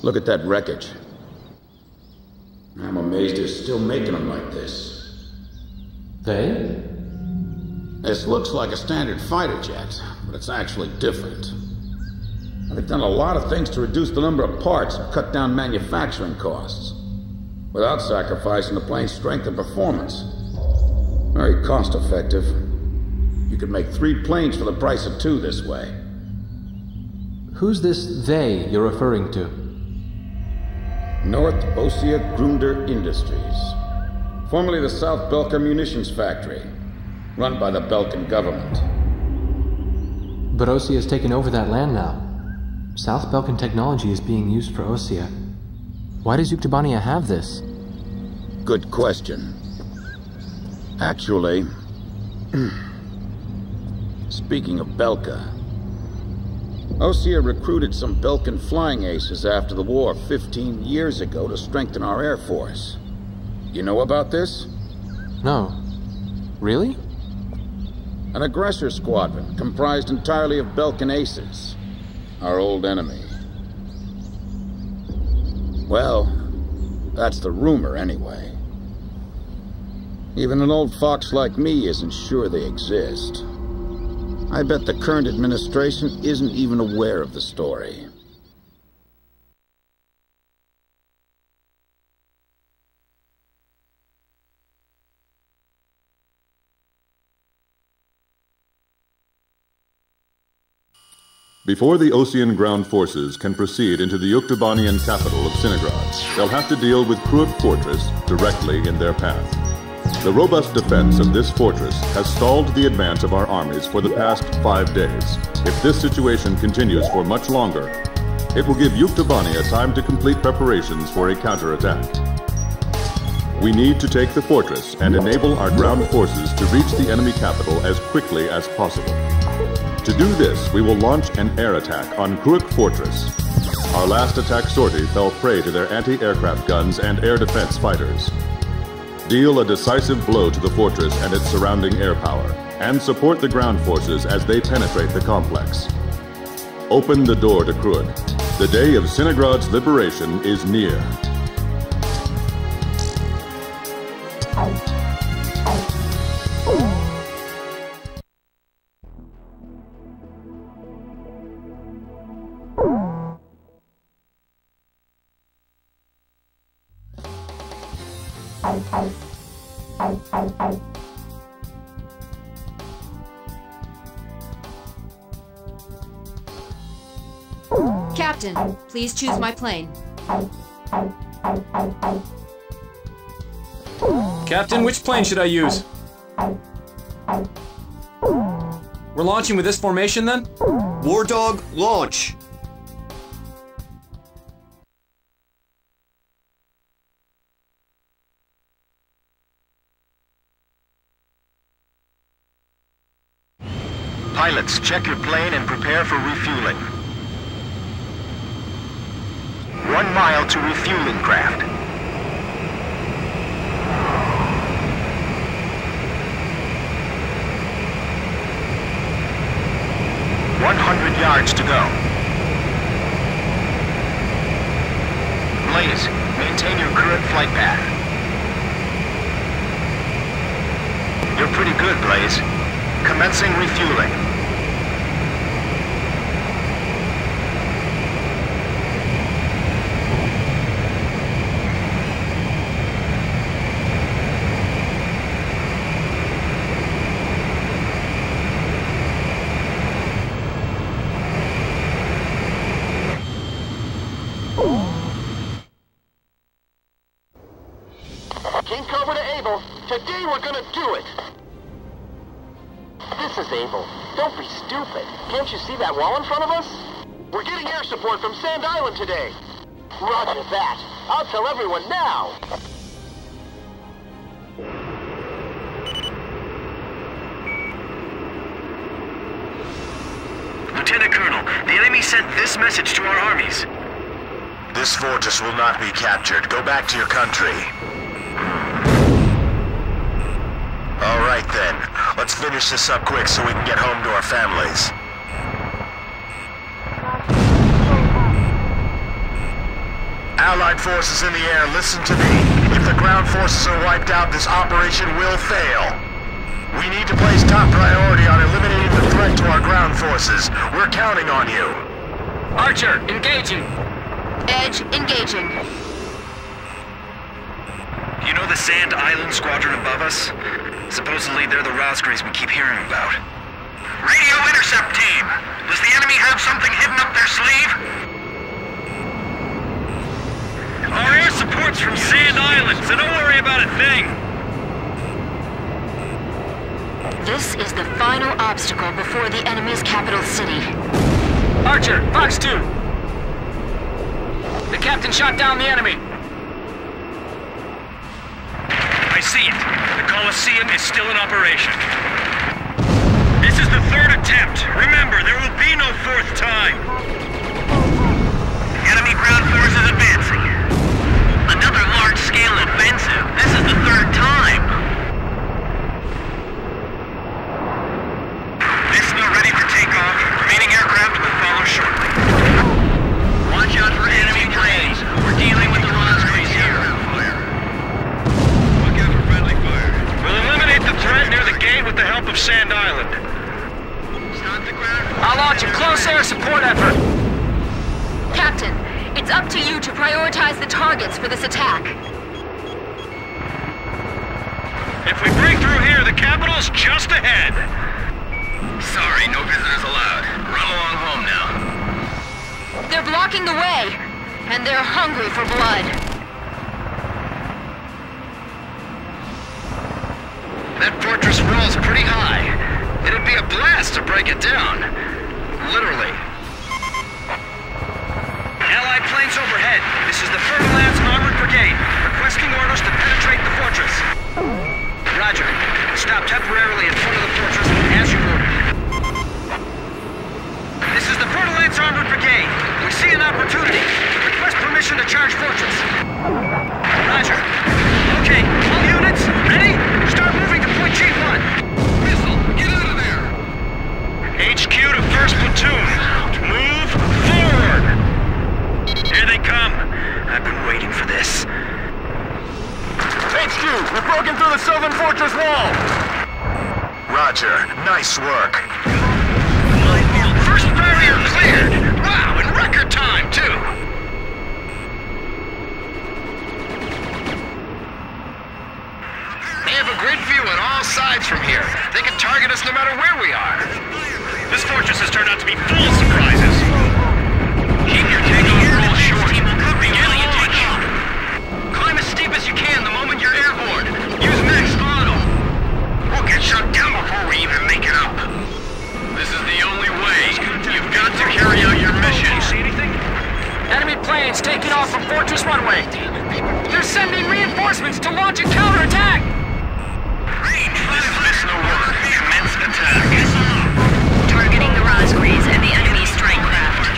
Look at that wreckage. I'm amazed they're still making them like this. They? This looks like a standard fighter jet, but it's actually different. They've done a lot of things to reduce the number of parts and cut down manufacturing costs, without sacrificing the plane's strength and performance. Very cost-effective. You could make 3 planes for the price of 2 this way. Who's this they you're referring to? North Ossia Grunder Industries, formerly the South Belka Munitions Factory, run by the Belkan government. But Ossia has taken over that land now. South Belkan technology is being used for Ossia. Why does Yuktobania have this? Good question. Actually, speaking of Belka, Ossia recruited some Belkan flying aces after the war 15 years ago to strengthen our Air Force. You know about this? No. Really? An aggressor squadron comprised entirely of Belkan aces, our old enemy. Well, that's the rumor anyway. Even an old fox like me isn't sure they exist. I bet the current administration isn't even aware of the story. Before the Ossian ground forces can proceed into the Yuktobanian capital of Sinigrad, they'll have to deal with Krug Fortress directly in their path. The robust defense of this fortress has stalled the advance of our armies for the past 5 days. If this situation continues for much longer, it will give Yuktobania time to complete preparations for a counterattack. We need to take the fortress and enable our ground forces to reach the enemy capital as quickly as possible. To do this, we will launch an air attack on Krug Fortress. Our last attack sortie fell prey to their anti-aircraft guns and air defense fighters. Deal a decisive blow to the fortress and its surrounding air power, and support the ground forces as they penetrate the complex. Open the door to Krug. The day of Sinigrad's liberation is near. Captain, please choose my plane. Captain, which plane should I use? We're launching with this formation then? War Dog, launch! Pilots, check your plane and prepare for refueling. 1 mile to refueling craft. 100 yards to go. Blaze, maintain your current flight path. You're pretty good, Blaze. Commencing refueling. King Cobra to Able. Today we're gonna do it. This is Able. Don't be stupid. Can't you see that wall in front of us? We're getting air support from Sand Island today. Roger that. I'll tell everyone now. Lieutenant Colonel, the enemy sent this message to our armies. This fortress will not be captured. Go back to your country. All right then. Let's finish this up quick so we can get home to our families. Allied forces in the air, listen to me. If the ground forces are wiped out, this operation will fail. We need to place top priority on eliminating the threat to our ground forces. We're counting on you. Archer, engaging. Edge, engaging. You know the Sand Island squadron above us? Supposedly they're the Rosgreys we keep hearing about. Radio intercept team! Does the enemy have something hidden up their sleeve? Our air support's from Sand Island, so don't worry about a thing. This is the final obstacle before the enemy's capital city. Archer, Fox 2. The captain shot down the enemy. I see it. The Colosseum is still in operation. This is the third attempt. Remember, there will be no fourth time. Enemy ground forces advancing. Another large-scale offensive. This is the third time. Missile ready for takeoff. Remaining aircraft will follow shortly. Watch out for enemy planes. We're dealing with the Rosgreys here. Look out for friendly fire. We'll eliminate the threat near the gate with the help of Sand Island. I'll launch a close air support effort. Captain, it's up to you to prioritize the targets for this attack. If we break through here, the capital's just ahead. Sorry, no visitors allowed. Run along home now. They're blocking the way, and they're hungry for blood. That fortress wall's pretty high. It'd be a blast to break it down. Literally. Allied planes overhead. This is the Fertile Lands Armored Brigade, requesting orders to penetrate the fortress. Roger. Stop temporarily in front of the fortress as you ordered. This is the Fertile Lands Armored Brigade. We see an opportunity. Request permission to charge fortress. Roger. Okay, all units, ready? Start moving to point G1. Missile, get out of there! HQ to 1st Platoon. Move forward! Here they come. I've been waiting for this. HQ, we've broken through the southern fortress wall! Roger. Nice work. First barrier cleared! Wow, in record time, too! They have a great view on all sides from here. They can target us no matter where we are. This fortress has turned out to be full of surprises. Keep your takeoff roll short. Barely a takeoff. Climb as steep as you can the moment you're airborne. Use max throttle. We'll get shut down before we even make it up. This is the only way. You've got to carry out your mission. You see anything? Enemy planes taking off from Fortress Runway. They're sending reinforcements to launch a counterattack. Dismiss no work. Commence attack. Targeting the Rosgreys and the enemy's strike craft.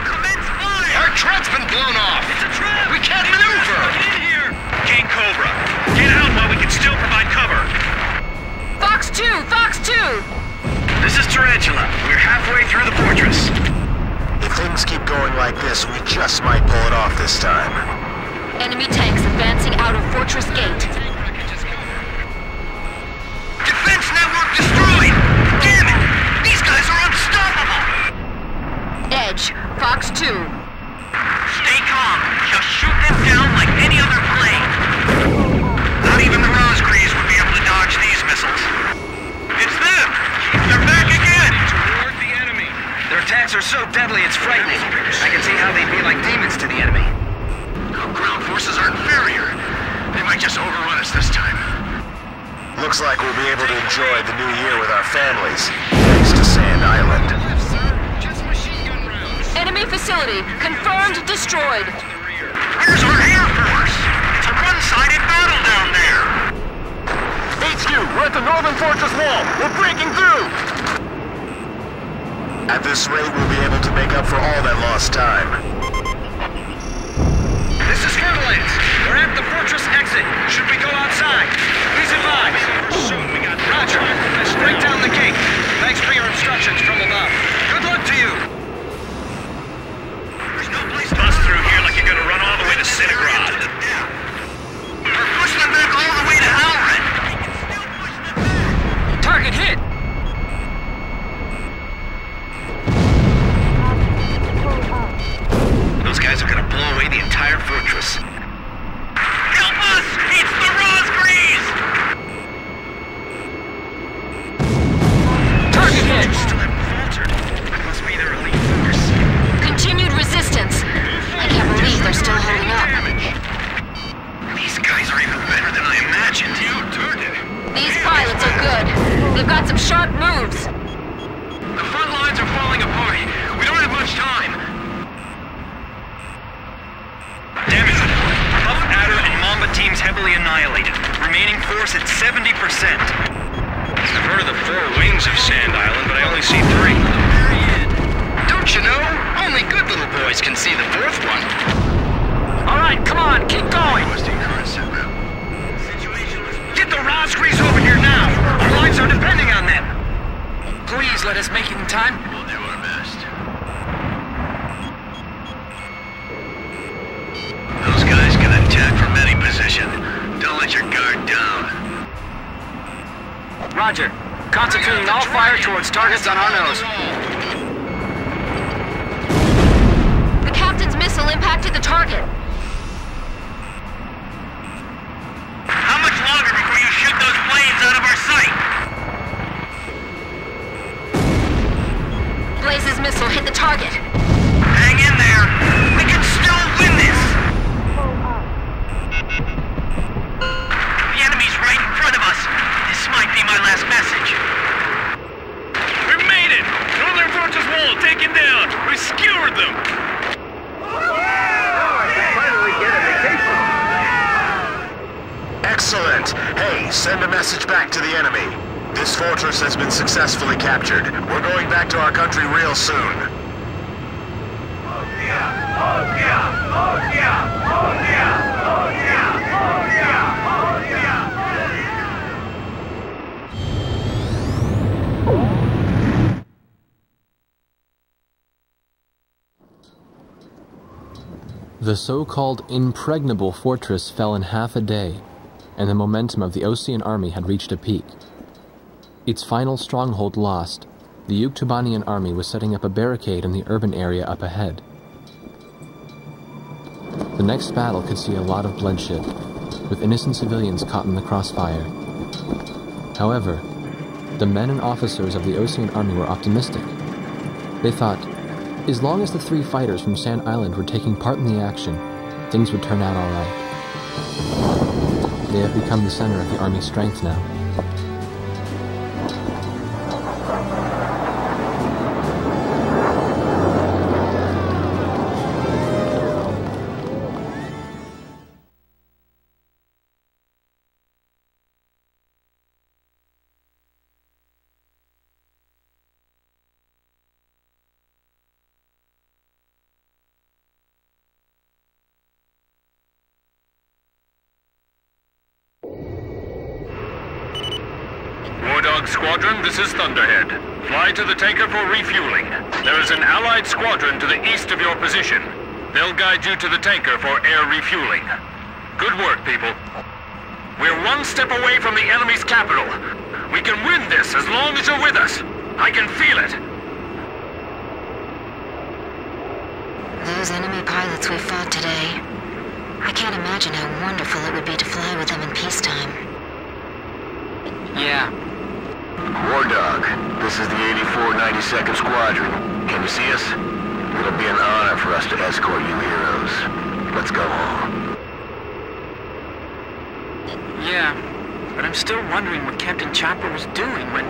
Commence fire! Our tread's been blown off. It's a trap. We can't maneuver. Get in here. King Cobra, get out while we can still provide cover. Fox 2! Fox 2! This is Tarantula. We're halfway through the fortress. If things keep going like this, we just might pull it off this time. Enemy tanks advancing out of Fortress Gate. Defense network destroyed! Damn it! These guys are unstoppable! Edge, Fox 2. Stay calm. Just shoot them down like any other plane. Not even the Rosgreys would be able to dodge these missiles. It's them! They're back again! Toward the enemy. Their attacks are so deadly it's frightening. I can see how they'd be like demons to the enemy. Our ground forces are inferior. They might just overrun us this time. Looks like we'll be able to enjoy the new year with our families, thanks to Sand Island. Enemy facility confirmed destroyed. Where's our Air Force? It's a one-sided battle down there. HQ, we're at the northern fortress wall. We're breaking through. At this rate, we'll be able to make up for all that lost time. This is Fertile Lands. We're at the fortress exit. Should we go outside? Please advise. Soon we got Roger. Straight down the gate. Thanks for your instructions from above. Good luck to you. There's no place to Bust through here like you're gonna run all the way to They've got some sharp moves. The front lines are falling apart. We don't have much time. Damage report. Puff, Adder, and Mamba teams heavily annihilated. Remaining force at 70%. I've heard of the 4 wings of Sand Island, but I only see 3. Don't you know? Only good little boys can see the 4th one. All right, come on, keep going. Get the Rosgrees over here now! Our lives are depending on them! Please let us make it in time. We'll do our best. Those guys can attack from any position. Don't let your guard down. Roger. Concentrating all fire towards targets on our nose. The captain's missile impacted the target. How much longer before you shoot those planes out of our sight? Blaze's missile hit the target. Hang in there! We can still win this! The enemy's right in front of us. This might be my last message. We made it! Northern Fortress Wall taken down! We skewered them! Excellent! Hey, send a message back to the enemy. This fortress has been successfully captured. We're going back to our country real soon. The so-called impregnable fortress fell in half a day, and the momentum of the Osean army had reached a peak. Its final stronghold lost, the Yuktubanian army was setting up a barricade in the urban area up ahead. The next battle could see a lot of bloodshed, with innocent civilians caught in the crossfire. However, the men and officers of the Osean army were optimistic. They thought, as long as the 3 fighters from Sand Island were taking part in the action, things would turn out all right. They have become the center of the army's strength now. Squadron, this is Thunderhead. Fly to the tanker for refueling. There is an Allied squadron to the east of your position. They'll guide you to the tanker for air refueling. Good work, people. We're 1 step away from the enemy's capital. We can win this as long as you're with us. I can feel it. Those enemy pilots we fought today. I can't imagine how wonderful it would be to fly with them in peacetime. Yeah. War Dog, this is the 8492nd Squadron. Can you see us? It'll be an honor for us to escort you heroes. Let's go home. Yeah, but I'm still wondering what Captain Chopper was doing when...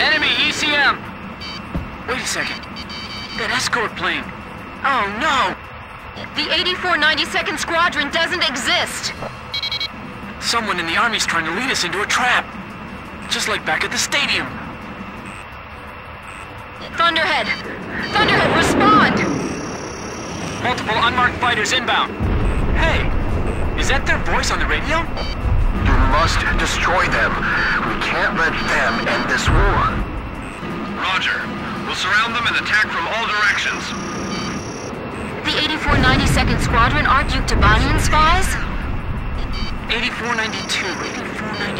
Enemy ECM! Wait a second. That escort plane. Oh no! The 8492nd Squadron doesn't exist! Someone in the Army's trying to lead us into a trap. Just like back at the stadium. Thunderhead! Thunderhead, respond! Multiple unmarked fighters inbound. Hey, is that their voice on the radio? You must destroy them. We can't let them end this war. Roger. We'll surround them and attack from all directions. The 8492nd Squadron aren't Yuktubanian spies? 8492,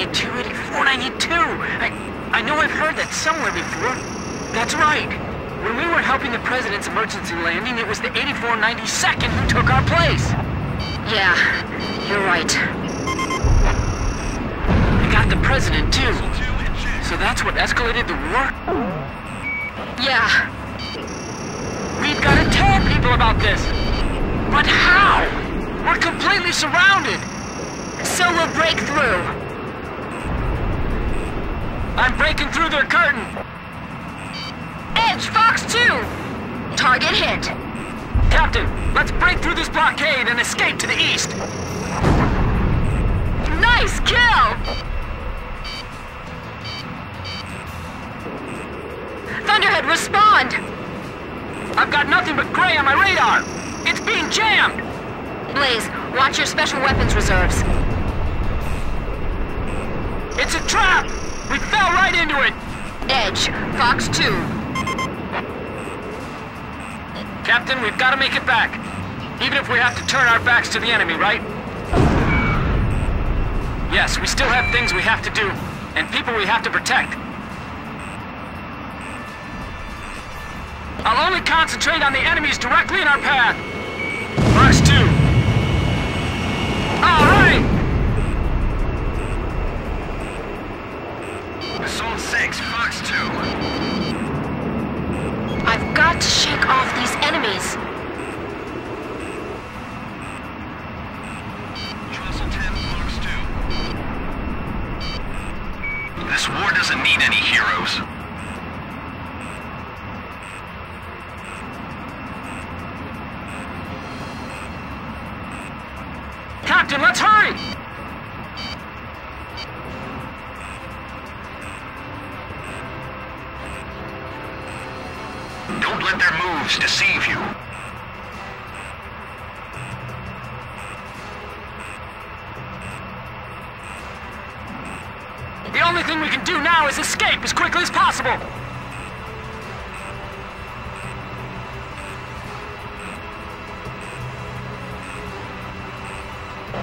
8492, 8492! I know I've heard that somewhere before. That's right. When we were helping the President's emergency landing, it was the 8492nd who took our place. Yeah, you're right. We got the President, too. So that's what escalated the war? Yeah. We've got to about this. But how? We're completely surrounded. So we'll break through. I'm breaking through their curtain. Edge, Fox 2! Target hit. Captain, let's break through this blockade and escape to the east. Nice kill! Thunderhead, respond! I've got nothing but gray on my radar. It's being jammed. Blaze, watch your special weapons reserves. It's a trap! We fell right into it! Edge, Fox 2. Captain, we've got to make it back. Even if we have to turn our backs to the enemy, right? Yes, we still have things we have to do, and people we have to protect. I'll only concentrate on the enemies directly in our path. Fox 2. All right! Assault 6, Fox 2. I've got to shake off these enemies. Trestle 10, Fox 2. This war doesn't need any heroes. Captain, let's hurry! Don't let their moves deceive you. The only thing we can do now is escape as quickly as possible.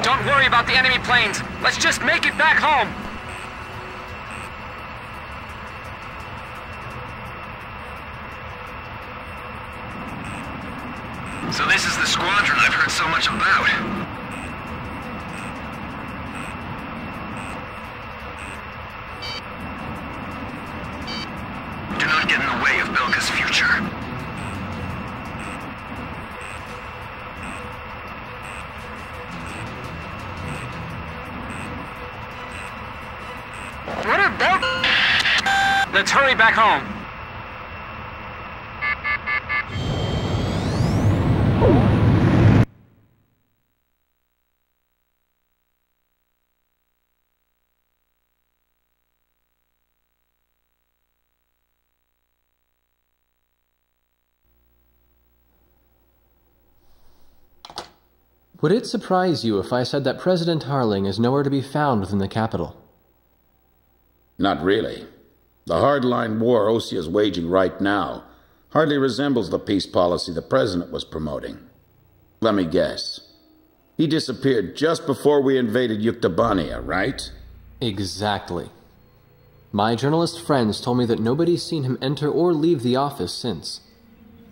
Don't worry about the enemy planes. Let's just make it back home. So this is the squadron I've heard so much about. Do not get in the way of Belka's future. What are Belka? Let's hurry back home. Would it surprise you if I said that President Harling is nowhere to be found within the capital? Not really. The hardline war Osea is waging right now hardly resembles the peace policy the president was promoting. Let me guess. He disappeared just before we invaded Yuktobania, right? Exactly. My journalist friends told me that nobody's seen him enter or leave the office since.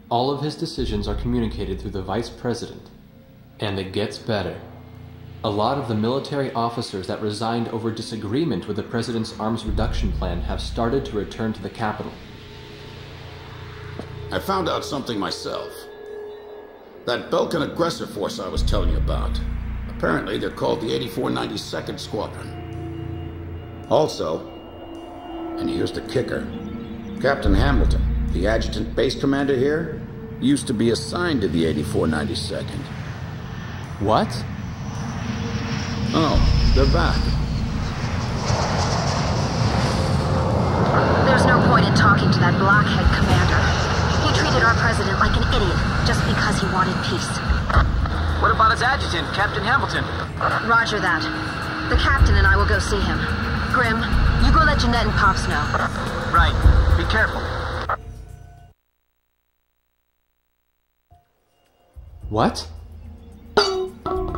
All of his decisions are communicated through the vice president. And it gets better. A lot of the military officers that resigned over disagreement with the president's arms reduction plan have started to return to the capital. I found out something myself. That Belkan aggressor force I was telling you about. Apparently they're called the 8492nd Squadron. Also, and here's the kicker, Captain Hamilton, the adjutant base commander here, used to be assigned to the 8492nd. What? Oh, they're back. There's no point in talking to that blockhead commander. He treated our president like an idiot just because he wanted peace. What about his adjutant, Captain Hamilton? Roger that. The captain and I will go see him. Grim, you go let Jeanette and Pops know. Right. Be careful. What?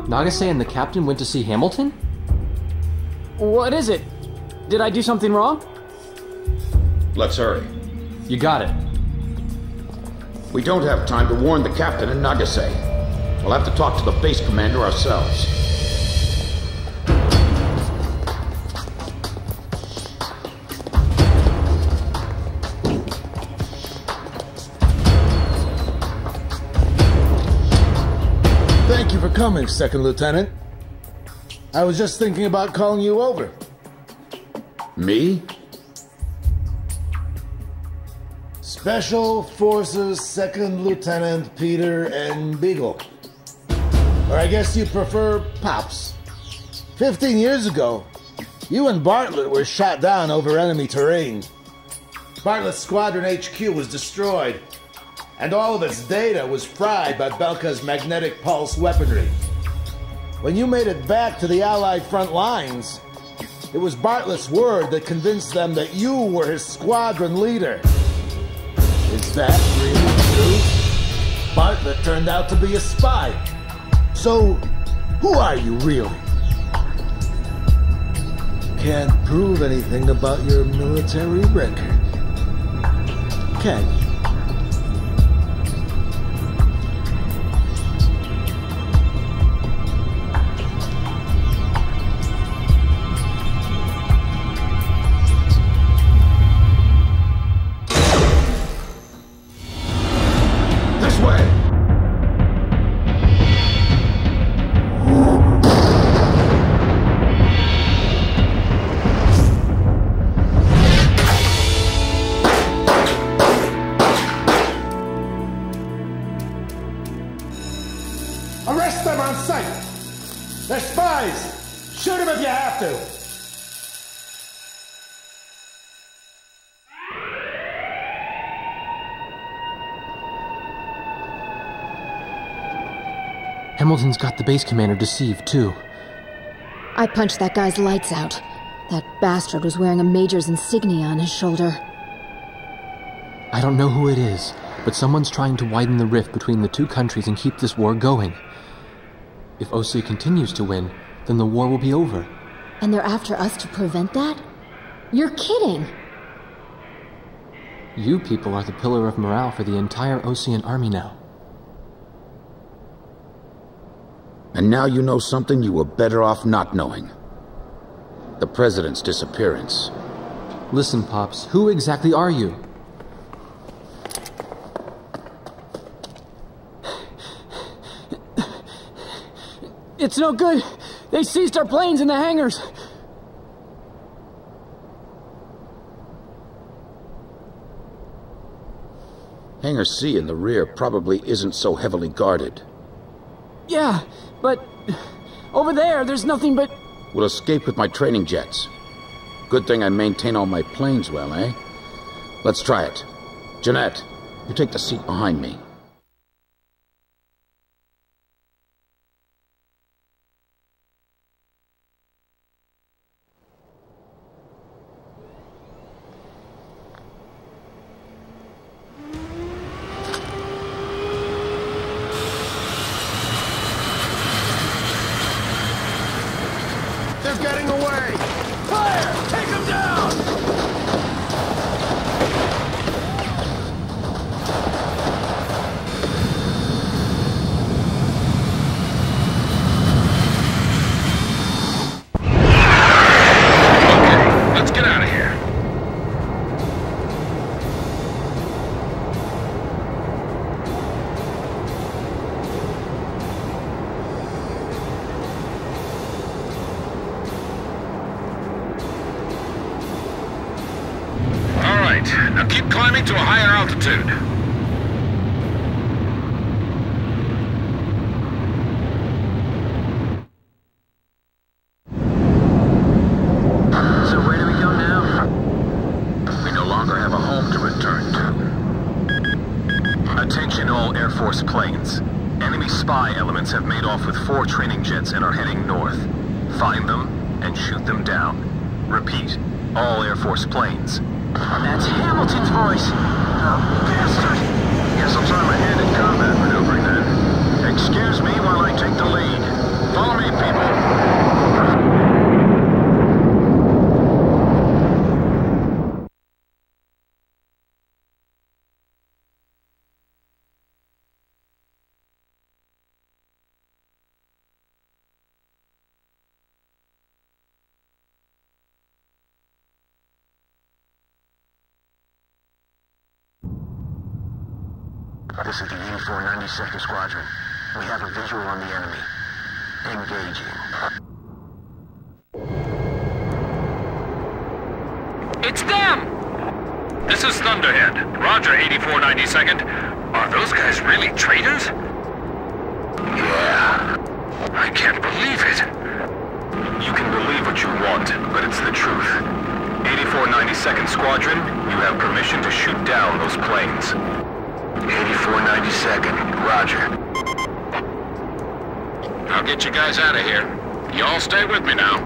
Nagase and the captain went to see Hamilton? What is it? Did I do something wrong? Let's hurry. You got it. We don't have time to warn the captain and Nagase. We'll have to talk to the base commander ourselves. Thank you for coming, Second Lieutenant. I was just thinking about calling you over. Me? Special Forces Second Lieutenant Peter and Beagle. Or I guess you prefer Pops. 15 years ago, you and Bartlett were shot down over enemy terrain. Bartlett's Squadron HQ was destroyed, and all of its data was fried by Belka's magnetic pulse weaponry. When you made it back to the Allied front lines, it was Bartlett's word that convinced them that you were his squadron leader. Is that really true? Bartlett turned out to be a spy. So, who are you really? Can't prove anything about your military record, can you? Arrest them on sight! They're spies! Shoot them if you have to! Hamilton's got the base commander deceived, too. I punched that guy's lights out. That bastard was wearing a major's insignia on his shoulder. I don't know who it is, but someone's trying to widen the rift between the two countries and keep this war going. If OC continues to win, then the war will be over. And they're after us to prevent that? You're kidding! You people are the pillar of morale for the entire Ocean army now. And now you know something you were better off not knowing. The President's disappearance. Listen, Pops, who exactly are you? It's no good. They seized our planes in the hangars. Hangar C in the rear probably isn't so heavily guarded. Yeah, but over there's nothing but... We'll escape with my training jets. Good thing I maintain all my planes well, eh? Let's try it. Jeanette, you take the seat behind me. They're getting away! Fire! Take them down! Okay, let's get out of here. Now keep climbing to a higher altitude. So where do we go now? We no longer have a home to return to. Attention all Air Force planes. Enemy spy elements have made off with 4 training jets and are heading north. Find them and shoot them down. Repeat, all Air Force planes. That's Hamilton's voice! Bastard! Guess I'll try my hand at combat maneuvering then. Excuse me while I take the lead. Follow me, people. This is the 8492nd Squadron. We have a visual on the enemy. Engaging. It's them! This is Thunderhead. Roger, 8492nd. Are those guys really traitors? Yeah. I can't believe it. You can believe what you want, but it's the truth. 8492nd Squadron, you have permission to shoot down those planes. 8492nd, roger. I'll get you guys out of here. You all stay with me now.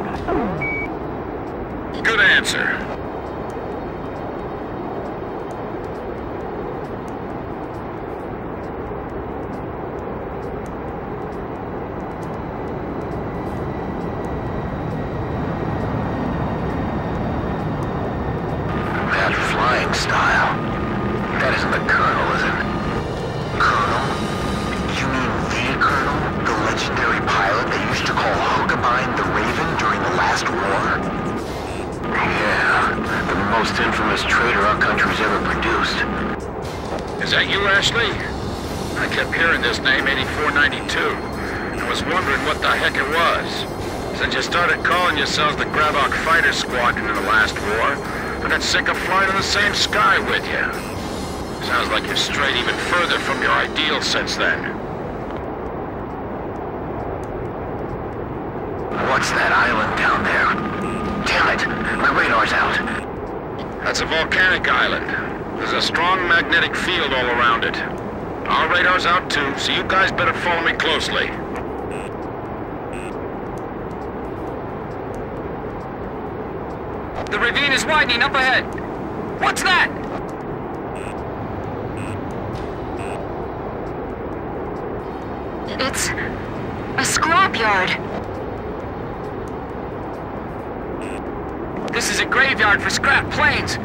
Good answer. That flying style. That isn't the Colonel, is it? Colonel? You mean the Colonel? The legendary pilot they used to call Hookabine the Raven during the last war? Yeah, the most infamous traitor our country's ever produced. Is that you, Ashley? I kept hearing this name, 8492. I was wondering what the heck it was. Since you started calling yourselves the Grabok Fighter Squadron in the last war, I got sick of flying in the same sky with you. Sounds like you've strayed even further from your ideals since then. What's that island down there? Damn it, my radar's out. That's a volcanic island. There's a strong magnetic field all around it. Our radar's out too, so you guys better follow me closely. The ravine is widening up ahead. What's that? It's a scrapyard. This is a graveyard for scrap planes.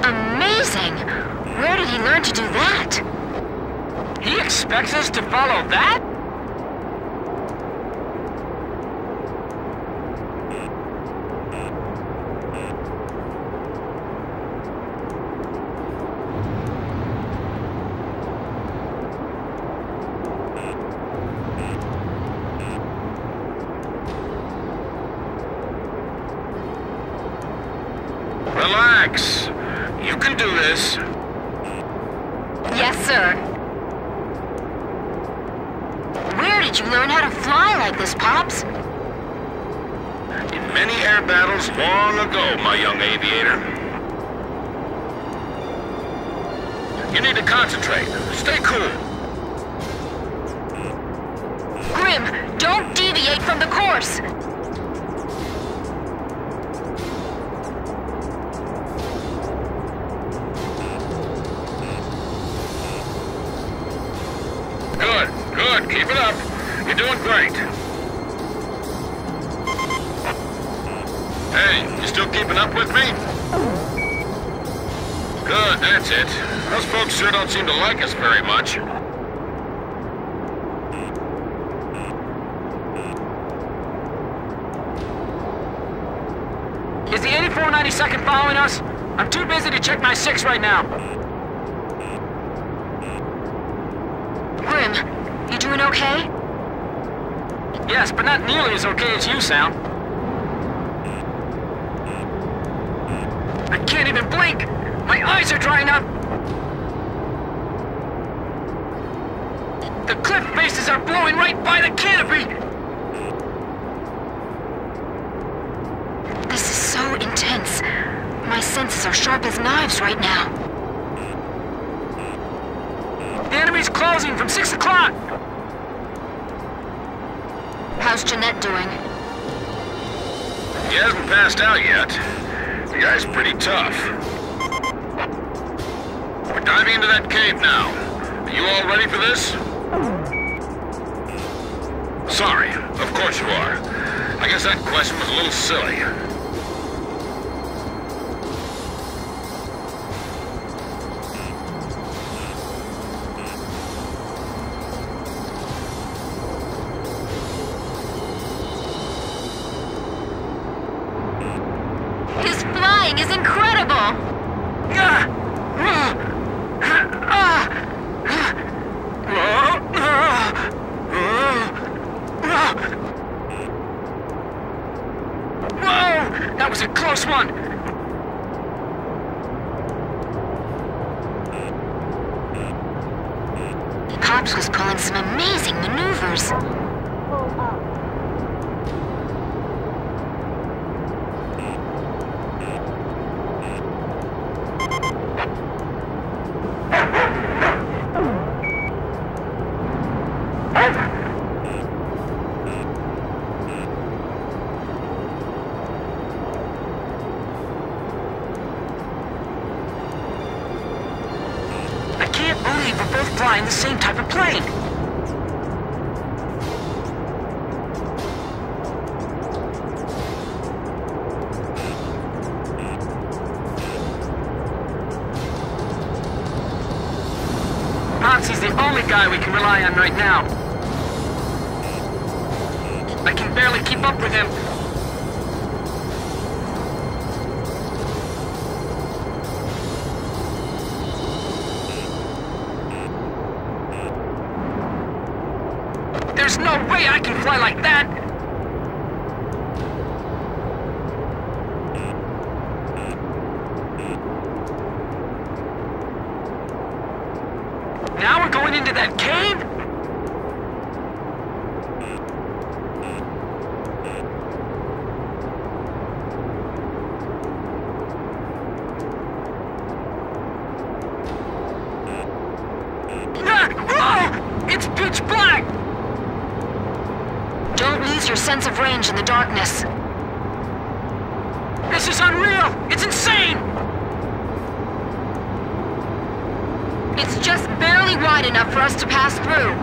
Amazing! Where did he learn to do that? He expects us to follow that? Relax. You can do this. Yes, sir. Where did you learn how to fly like this, Pops? In many air battles long ago, my young aviator. You need to concentrate. Stay cool. Grim, don't deviate from the course! Good. Keep it up. You're doing great. Hey, you still keeping up with me? Good, that's it. Those folks sure don't seem to like us very much. Is the 8492nd following us? I'm too busy to check my 6 right now. Grim, you doing okay? Yes, but not nearly as okay as you sound. I can't even blink! My eyes are drying up! The cliff faces are blowing right by the canopy! This is so intense. My senses are sharp as knives right now. The enemy's closing from 6 o'clock! How's Jeanette doing? He hasn't passed out yet. The guy's pretty tough. We're diving into that cave now. Are you all ready for this? Sorry, of course you are. I guess that question was a little silly. His flying is incredible! Whoa! That was a close one! Pops was pulling some amazing maneuvers. I can't believe we're both flying the same type of plane! Popsy's the only guy we can rely on right now. I can barely keep up with him. There's no way I can fly like that! Now we're going into that cave? Whoa! It's pitch black! Don't lose your sense of range in the darkness. This is unreal! It's insane! It's just barely wide enough for us to pass through.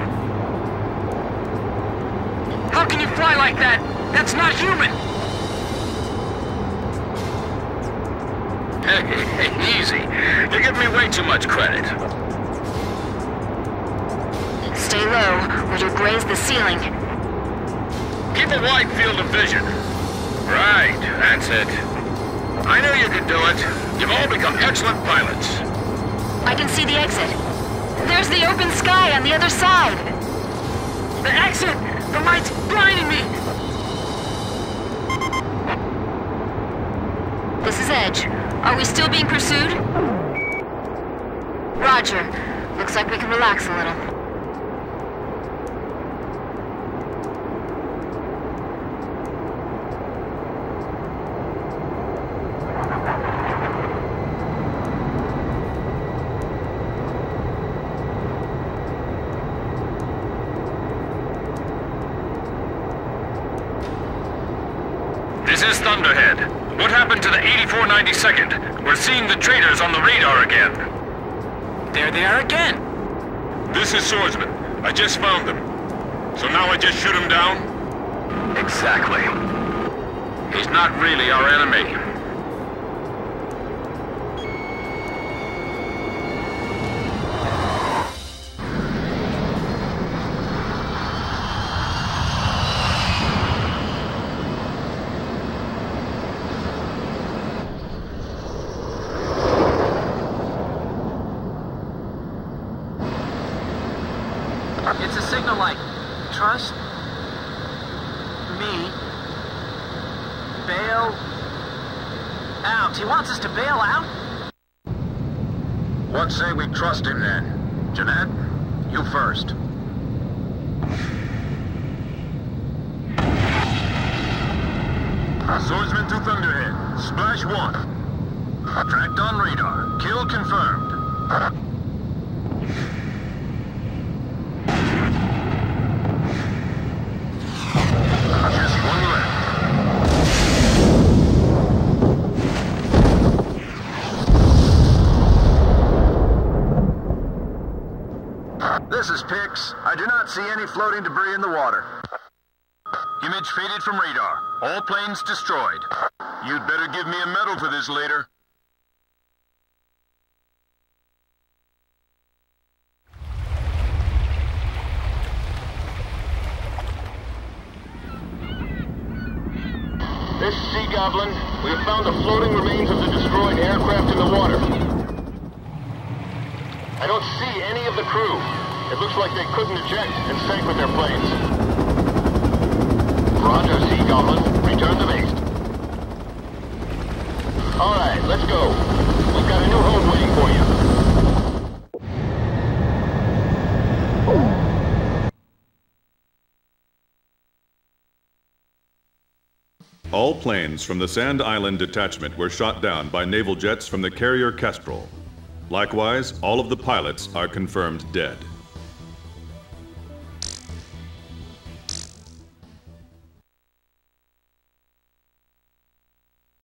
How can you fly like that? That's not human! Hey, easy. You're giving me way too much credit. Stay low, or you'll graze the ceiling. Keep a wide field of vision. Right, that's it. I knew you could do it. You've all become excellent pilots. I can see the exit. There's the open sky on the other side. The exit! The light's blinding me! This is Edge. Are we still being pursued? Roger. Looks like we can relax a little. This is Thunderhead. What happened to the 8492nd? We're seeing the traitors on the radar again. There they are again! This is Swordsman. I just found them. So now I just shoot him down? Exactly. He's not really our enemy. It's a signal like, trust me, bail out. He wants us to bail out? What say we trust him then? Jeanette, you first. Swordsman to Thunderhead. Splash 1. Tracked on radar. Kill confirmed. This is Pix. I do not see any floating debris in the water. Image faded from radar. All planes destroyed. You'd better give me a medal for this later. This is Sea Goblin. We have found the floating remains of the destroyed aircraft in the water. I don't see any of the crew. It looks like they couldn't eject and sank with their planes. Roger, Sea Goblin. Return to base. All right, let's go. We've got a new home waiting for you. All planes from the Sand Island detachment were shot down by naval jets from the carrier Kestrel. Likewise, all of the pilots are confirmed dead.